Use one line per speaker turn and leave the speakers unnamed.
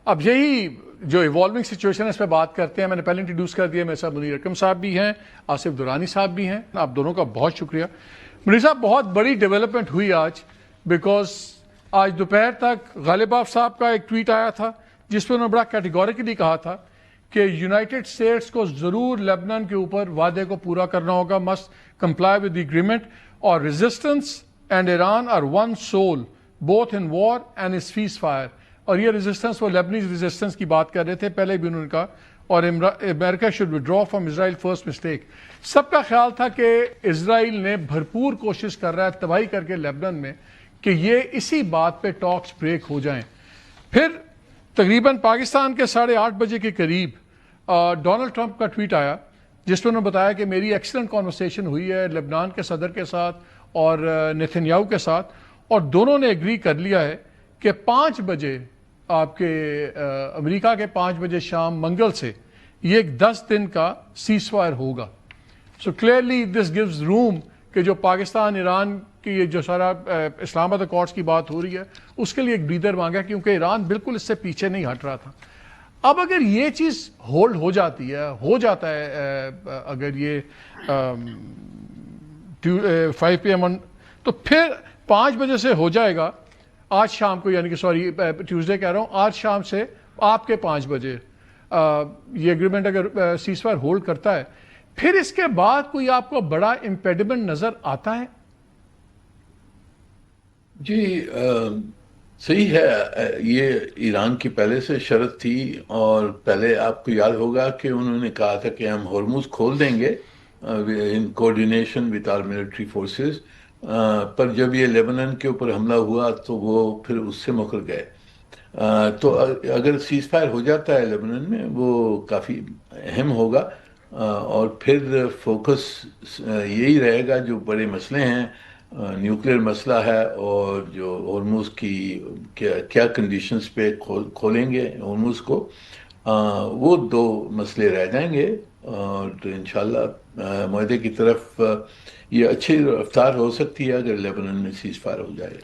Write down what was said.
اب یہی جو ایوالونگ سچویشن ہے اس پہ بات کرتے ہیں. میں نے پہلے انٹروڈیوس کر دیا, میرے ساتھ منیر اکرم صاحب بھی ہیں, آصف درانی صاحب بھی ہیں. آپ دونوں کا بہت شکریہ. منیر صاحب, بہت بڑی ڈیولپمنٹ ہوئی آج, بیکاز آج دوپہر تک غالب آف صاحب کا ایک ٹویٹ آیا تھا جس پہ انہوں نے بڑا کیٹیگوریکلی کہا تھا کہ یونائٹڈ اسٹیٹس کو ضرور لیبنان کے اوپر وعدے کو پورا کرنا ہوگا, must comply with the agreement, اور resistance and Iran are one soul both in war and is ceasefire. اور یہ ریزسٹنس وہ لیبنیز ریزسٹنس کی بات کر رہے تھے, پہلے بھی انہوں نے کہا, اور America should withdraw from Israel first mistake. سب کا خیال تھا کہ اسرائیل نے بھرپور کوشش کر رہا ہے تباہی کر کے لیبنان میں کہ یہ اسی بات پہ ٹاکس بریک ہو جائیں. پھر تقریباً پاکستان کے 8:30 بجے کے قریب ڈونلڈ ٹرمپ کا ٹویٹ آیا جس میں انہوں نے بتایا کہ میری ایکسلنٹ کانورسیشن ہوئی ہے لبنان کے صدر کے ساتھ اور نیتن یاہو کے ساتھ, اور دونوں نے ایگری کر لیا ہے کہ 5 بجے آپ کے امریکہ کے 5 بجے شام منگل سے یہ ایک 10 دن کا سیز فائر ہوگا. سو کلیئرلی دس گیوز روم کہ جو پاکستان ایران کی جو سارا اسلام آباد اکارڈز کی بات ہو رہی ہے اس کے لیے ایک بریدر مانگا, کیونکہ ایران بالکل اس سے پیچھے نہیں ہٹ رہا تھا. اب اگر یہ چیز ہولڈ ہو جاتی ہے, ہو جاتا ہے اگر یہ 5 PM تو پھر 5 بجے سے ہو جائے گا آج شام کو, یعنی کہ سوری ٹیوزڈے کہہ رہا ہوں, آج شام سے آپ کے 5 بجے یہ ایگریمنٹ اگر سیز فائر ہولڈ کرتا ہے, پھر اس کے بعد کوئی آپ کو بڑا امپیڈمنٹ نظر آتا ہے؟
جی صحیح ہے, یہ ایران کی پہلے سے شرط تھی, اور پہلے آپ کو یاد ہوگا کہ انہوں نے کہا تھا کہ ہم ہرمز کھول دیں گے in coordination with our military forces, پر جب یہ لیبنان کے اوپر حملہ ہوا تو وہ پھر اس سے مکر گئے. تو اگر سیز فائر ہو جاتا ہے لیبنان میں وہ کافی اہم ہوگا, اور پھر فوکس یہی رہے گا جو بڑے مسئلے ہیں, نیوکلیر مسئلہ ہے, اور جو ہرمز کی کیا کنڈیشنز پہ کھولیں گے ہرمز کو, وہ 2 مسئلے رہ جائیں گے. اور انشاءاللہ معاہدے کی طرف یہ اچھی رفتار ہو سکتی ہے اگر لیبنان میں سیز فائر ہو جائے.